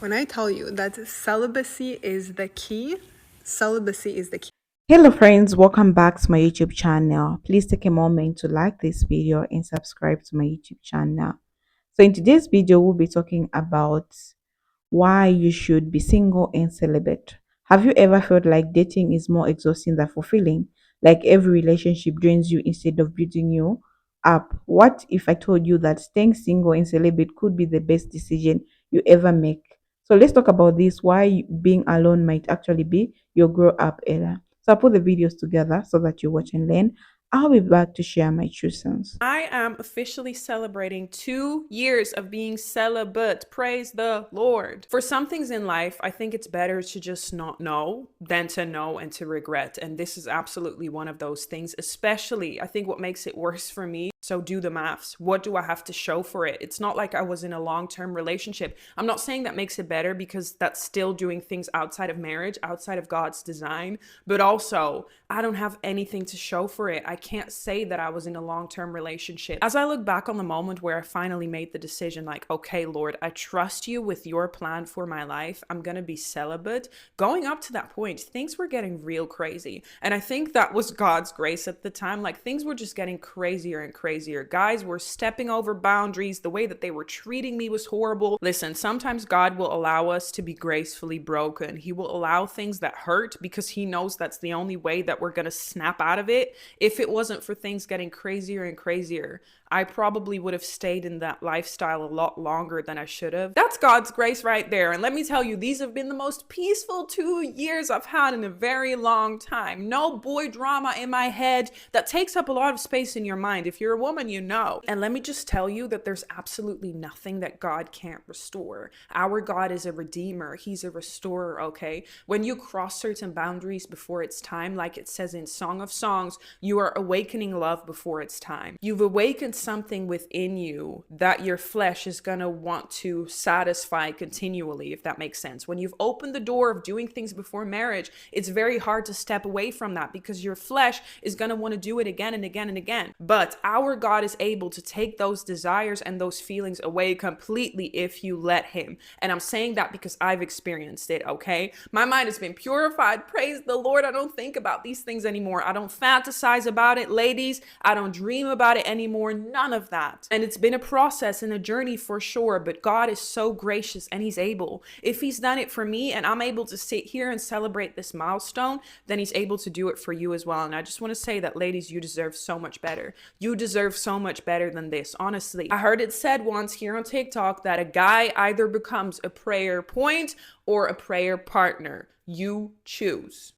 When I tell you that celibacy is the key, celibacy is the key. Hello friends, welcome back to my YouTube channel. Please take a moment to like this video and subscribe to my YouTube channel. So in today's video, we'll be talking about why you should be single and celibate. Have you ever felt like dating is more exhausting than fulfilling? Like every relationship drains you instead of building you up? What if I told you that staying single and celibate could be the best decision you ever make? So let's talk about this, why being alone might actually be your grow up era. So I'll put the videos together so that you watch and learn. I'll be back to share my true sense. I am officially celebrating 2 years of being celibate. Praise the Lord. For some things in life, I think it's better to just not know than to know and to regret. And this is absolutely one of those things, especially I think what makes it worse for me. So do the maths. What do I have to show for it? It's not like I was in a long-term relationship. I'm not saying that makes it better because that's still doing things outside of marriage, outside of God's design. But also, I don't have anything to show for it. I can't say that I was in a long-term relationship. As I look back on the moment where I finally made the decision, like, okay, Lord, I trust you with your plan for my life. I'm going to be celibate. Going up to that point, things were getting real crazy. And I think that was God's grace at the time. Like, things were just getting crazier and crazier. Guys were stepping over boundaries. The way that they were treating me was horrible. Listen, sometimes God will allow us to be gracefully broken. He will allow things that hurt because he knows that's the only way that we're going to snap out of it. If it wasn't for things getting crazier and crazier, I probably would have stayed in that lifestyle a lot longer than I should have. That's God's grace right there. And let me tell you, these have been the most peaceful 2 years I've had in a very long time. No boy drama in my head. That takes up a lot of space in your mind. If you're a woman, you know. And let me just tell you that there's absolutely nothing that God can't restore. Our God is a redeemer. He's a restorer, okay? When you cross certain boundaries before it's time, like it says in Song of Songs, you are awakening love before it's time. You've awakened something within you that your flesh is going to want to satisfy continually, if that makes sense. When you've opened the door of doing things before marriage, it's very hard to step away from that because your flesh is going to want to do it again and again and again. But our God is able to take those desires and those feelings away completely if you let him. And I'm saying that because I've experienced it, okay? My mind has been purified. Praise the Lord. I don't think about these things anymore. I don't fantasize about it, ladies. I don't dream about it anymore. None of that. And it's been a process and a journey for sure, but God is so gracious and he's able. If he's done it for me and I'm able to sit here and celebrate this milestone, then he's able to do it for you as well. And I just want to say that, ladies, you deserve so much better. You deserve so much better than this, honestly. I heard it said once here on TikTok that a guy either becomes a prayer point or a prayer partner. You choose.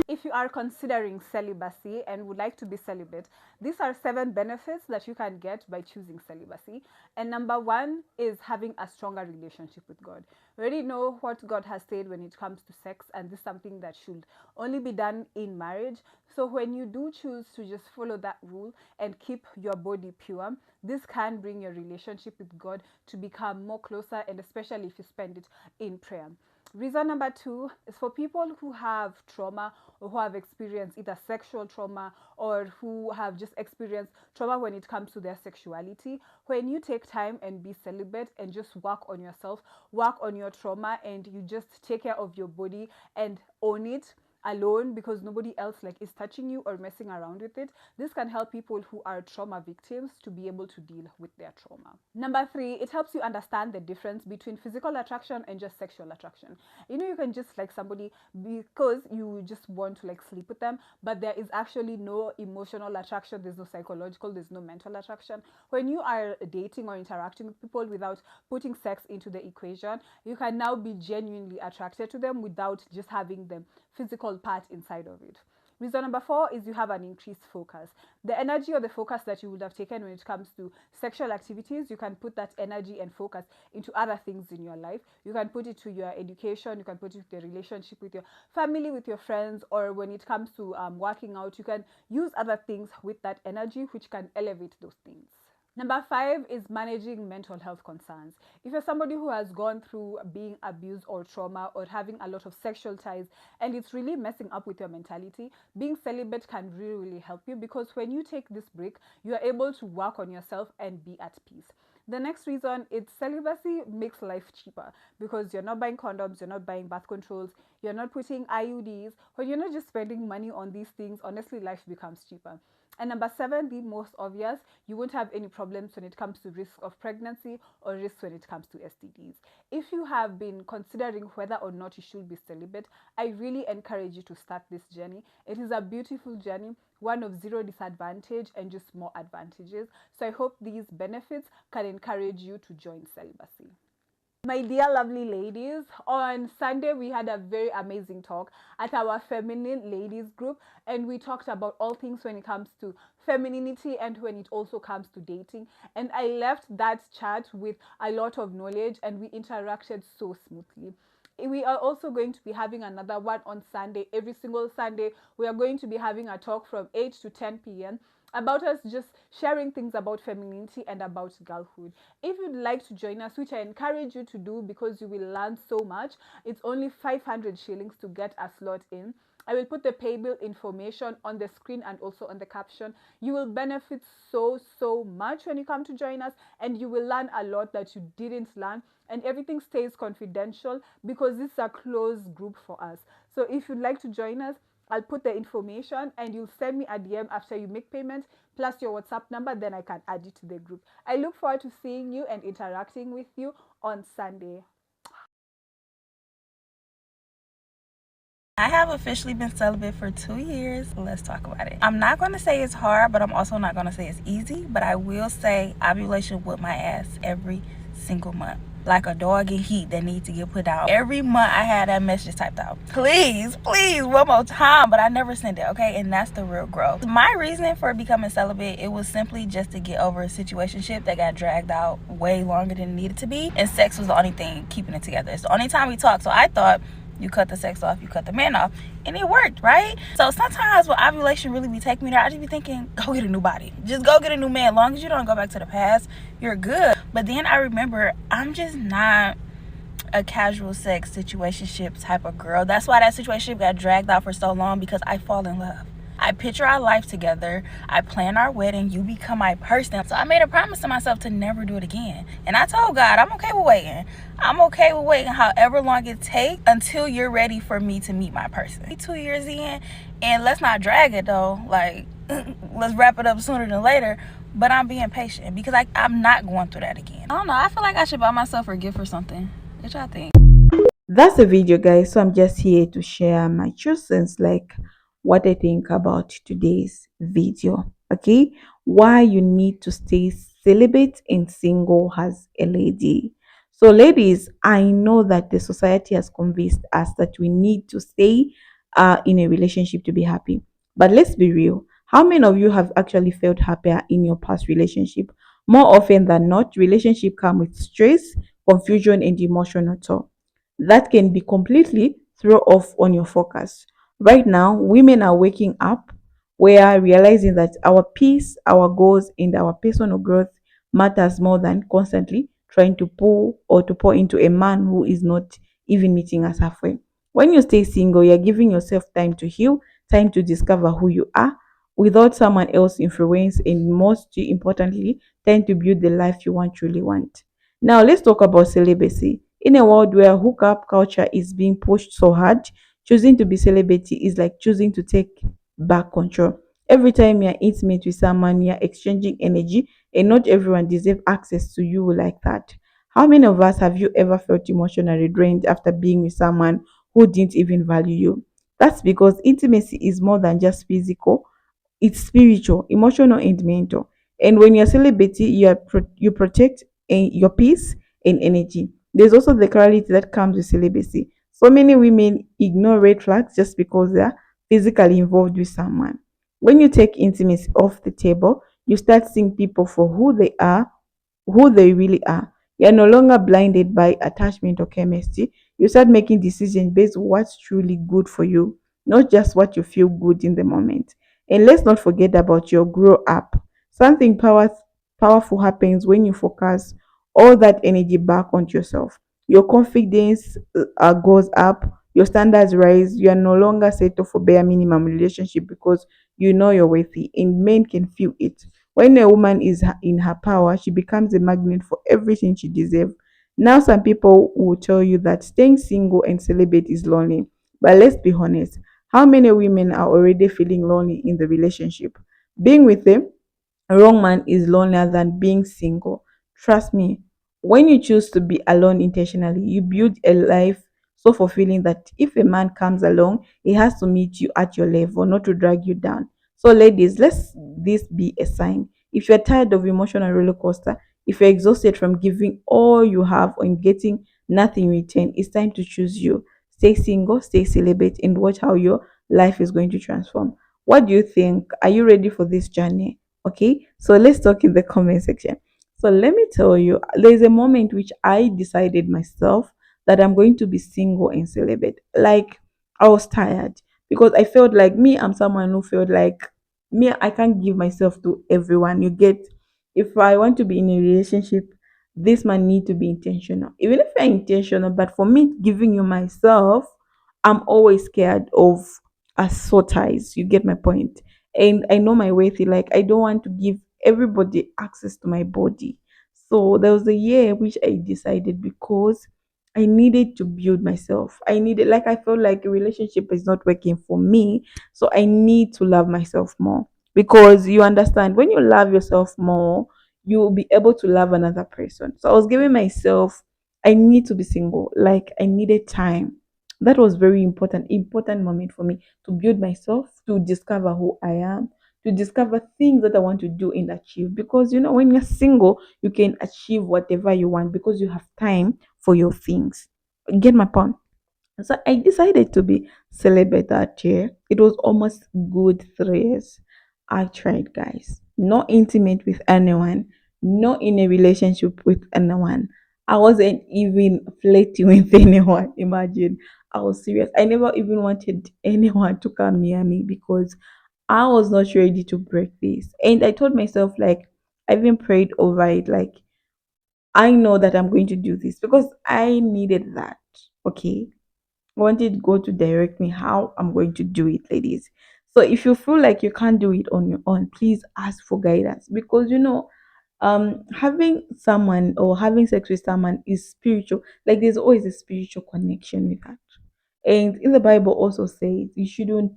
If you are considering celibacy and would like to be celibate, these are 7 benefits that you can get by choosing celibacy. And number 1 is having a stronger relationship with God. We already know what God has said when it comes to sex, and this is something that should only be done in marriage. So when you do choose to just follow that rule and keep your body pure, this can bring your relationship with God to become more closer, and especially if you spend it in prayer. Reason number 2 is for people who have trauma or who have experienced either sexual trauma or who have just experienced trauma when it comes to their sexuality. When you take time and be celibate and just work on yourself, work on your trauma, and you just take care of your body and own it alone because nobody else like is touching you or messing around with it, this can help people who are trauma victims to be able to deal with their trauma. Number 3, it helps you understand the difference between physical attraction and just sexual attraction. You know, you can just like somebody because you just want to like sleep with them, but there is actually no emotional attraction, there's no psychological, there's no mental attraction. When you are dating or interacting with people without putting sex into the equation, you can now be genuinely attracted to them without just having them physical part inside of it. Reason number 4 is you have an increased focus. The energy or the focus that you would have taken when it comes to sexual activities, you can put that energy and focus into other things in your life. You can put it to your education, you can put it to your relationship with your family, with your friends, or when it comes to working out, you can use other things with that energy which can elevate those things. Number 5 is managing mental health concerns. If you're somebody who has gone through being abused or trauma or having a lot of sexual ties and it's really messing up with your mentality, being celibate can really help you because when you take this break, you are able to work on yourself and be at peace. The next reason is celibacy makes life cheaper because you're not buying condoms, you're not buying birth controls, you're not putting IUDs, or you're not just spending money on these things. Honestly, life becomes cheaper. And number seven, the most obvious, you won't have any problems when it comes to risk of pregnancy or risk when it comes to STDs. If you have been considering whether or not you should be celibate, I really encourage you to start this journey. It is a beautiful journey, one of zero disadvantage and just more advantages. So I hope these benefits can encourage you to join celibacy. My dear lovely ladies, on Sunday we had a very amazing talk at our feminine ladies group, and we talked about all things when it comes to femininity and when it also comes to dating. And I left that chat with a lot of knowledge and we interacted so smoothly. We are also going to be having another one on Sunday. Every single Sunday we are going to be having a talk from 8 to 10 p.m. about us just sharing things about femininity and about girlhood. If you'd like to join us, which I encourage you to do because you will learn so much, it's only 500 shillings to get a slot in. I will put the pay bill information on the screen and also on the caption. You will benefit so much when you come to join us, and you will learn a lot that you didn't learn, and everything stays confidential because this is a closed group for us. So if you'd like to join us, I'll put the information and you'll send me a DM after you make payment plus your WhatsApp number, then I can add you to the group. I look forward to seeing you and interacting with you on Sunday. I have officially been celibate for 2 years. Let's talk about it. I'm not going to say it's hard, but I'm also not going to say it's easy. But I will say ovulation whipped my ass every single month. Like a dog in heat that needs to get put out. Every month I had that message typed out. Please, one more time. But I never sent it, okay? And that's the real growth. My reason for becoming celibate, it was simply just to get over a situationship that got dragged out way longer than it needed to be. And sex was the only thing keeping it together. It's the only time we talked. So I thought, you cut the sex off, you cut the man off, and it worked, right? So sometimes when ovulation really be taking me there, I just be thinking, go get a new body. Just go get a new man. As long as you don't go back to the past, you're good. But then I remember, I'm just not a casual sex situationship type of girl. That's why that situationship got dragged out for so long, because I fall in love. I picture our life together. I plan our wedding. You become my person. So I made a promise to myself to never do it again. And I told God, I'm okay with waiting. I'm okay with waiting however long it takes until you're ready for me to meet my person. 2 years in, and let's not drag it though. Like, let's wrap it up sooner than later. But I'm being patient because I'm not going through that again. I don't know. I feel like I should buy myself a gift or something. What y'all think? That's the video, guys. So I'm just here to share my choices, like what I think about today's video. Okay, why you need to stay celibate and single as a lady. So ladies, I know that the society has convinced us that we need to stay in a relationship to be happy, but let's be real. How many of you have actually felt happier in your past relationship? More often than not, relationship come with stress, confusion, and emotional toll that can be completely throw off on your focus. Right now, women are waking up. We are realizing that our peace, our goals, and our personal growth matters more than constantly trying to pull or to pour into a man who is not even meeting us halfway. When you stay single, you're giving yourself time to heal, time to discover who you are without someone else's influence, and most importantly, time to build the life you want truly want. Now, let's talk about celibacy. In a world where hookup culture is being pushed so hard, choosing to be celibate is like choosing to take back control. Every time you're intimate with someone, you're exchanging energy, and not everyone deserves access to you like that. How many of us have you ever felt emotionally drained after being with someone who didn't even value you? That's because intimacy is more than just physical, it's spiritual, emotional, and mental. And when you're celibate, you protect your peace and energy. There's also the clarity that comes with celibacy. So many women ignore red flags just because they're physically involved with someone. When you take intimacy off the table, you start seeing people for who they really are. You're no longer blinded by attachment or chemistry. You start making decisions based on what's truly good for you, not just what you feel good in the moment. And let's not forget about your grow up. Something powerful happens when you focus all that energy back onto yourself. Your confidence goes up, your standards rise. You are no longer settled for bare minimum relationship because you know you're worthy, and men can feel it. When a woman is in her power, she becomes a magnet for everything she deserves. Now, some people will tell you that staying single and celibate is lonely. But let's be honest, how many women are already feeling lonely in the relationship? Being with them a wrong man is lonelier than being single. Trust me, when you choose to be alone intentionally, you build a life so fulfilling that if a man comes along, he has to meet you at your level, not to drag you down. So, ladies, let's this be a sign. If you're tired of emotional roller coaster, if you're exhausted from giving all you have and getting nothing in return, it's time to choose you. Stay single, stay celibate, and watch how your life is going to transform. What do you think? Are you ready for this journey? Okay, so let's talk in the comment section. So let me tell you, there's a moment which I decided myself that I'm going to be single and celibate. Like, I was tired because I felt like me, I'm someone who felt like me, I can't give myself to everyone. You get, if I want to be in a relationship, this man need to be intentional. Even if I'm intentional, but for me giving you myself, I'm always scared of assault ties. You get my point? And I know my worth. Like, I don't want to give everybody access to my body. So there was a year which I decided because I needed to build myself. I needed, like, I felt like a relationship is not working for me. So I need to love myself more. Because you understand, when you love yourself more, you'll be able to love another person. So I was giving myself, I need to be single. Like, I needed time. That was very important moment for me to build myself, to discover who I am, to discover things that I want to do and achieve. Because when you're single, you can achieve whatever you want because you have time for your things. Get my point? So I decided to be celibate that year. It was almost good 3 years. I tried, guys. Not intimate with anyone, not in a relationship with anyone. I wasn't even flirting with anyone. Imagine. I was serious. I never even wanted anyone to come near me because I was not ready to break this. And I told myself, like, I even prayed over it, like, I know that I'm going to do this because I needed that. Okay, wanted God to direct me how I'm going to do it, ladies. So if you feel like you can't do it on your own, please ask for guidance because having someone or having sex with someone is spiritual. Like, there's always a spiritual connection with that. And in the Bible also says you shouldn't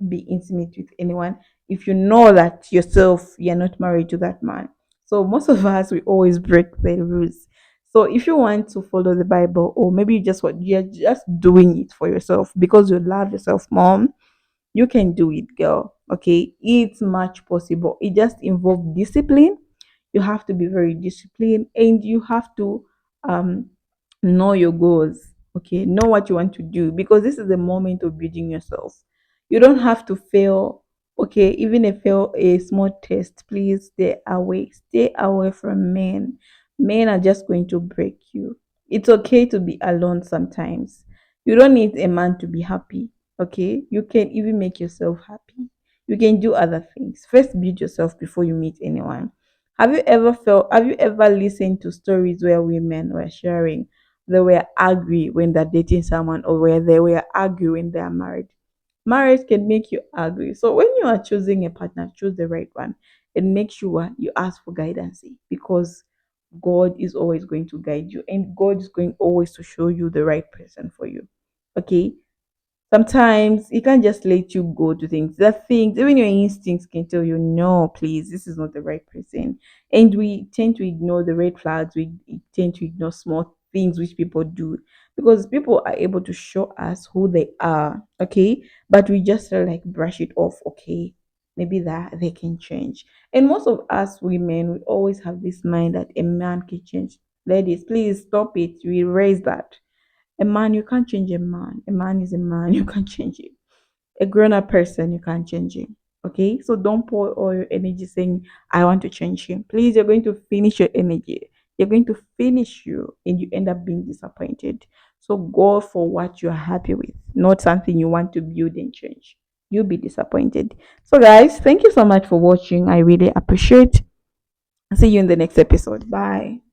be intimate with anyone if you know that yourself you're not married to that man. So most of us we always break the rules. So if you want to follow the Bible, or maybe you're just doing it for yourself because you love yourself, mom, you can do it, girl. Okay, it's much possible. It just involves discipline. You have to be very disciplined, and you have to um know your goals. Okay, know what you want to do because this is the moment of building yourself. You don't have to fail. Okay, even if fail a small test, please stay away from men. Men are just going to break you. It's okay to be alone sometimes. You don't need a man to be happy. Okay, you can even make yourself happy. You can do other things. First build yourself before you meet anyone. Have you ever listened to stories where women were sharing they were angry when they're dating someone, or where they were angry when they are married? Marriage can make you angry. So when you are choosing a partner, choose the right one and make sure you ask for guidance, because God is always going to guide you and God is going always to show you the right person for you. Okay, sometimes he can't just let you go to things. There are things, even your instincts can tell you, no, please, this is not the right person. And we tend to ignore the red flags. We tend to ignore small things which people do because people are able to show us who they are. Okay. But we just like brush it off. Okay. Maybe that they can change. And most of us women, we always have this mind that a man can change. Ladies, please stop it. We erase that. A man, you can't change a man. A man is a man, you can't change him. A grown up person, you can't change him. Okay? So don't pour all your energy saying, I want to change him. Please, you're going to finish your energy. You're going to finish you and you end up being disappointed. So go for what you're happy with, not something you want to build and change. You'll be disappointed. So, guys, thank you so much for watching. I really appreciate. See you in the next episode. Bye.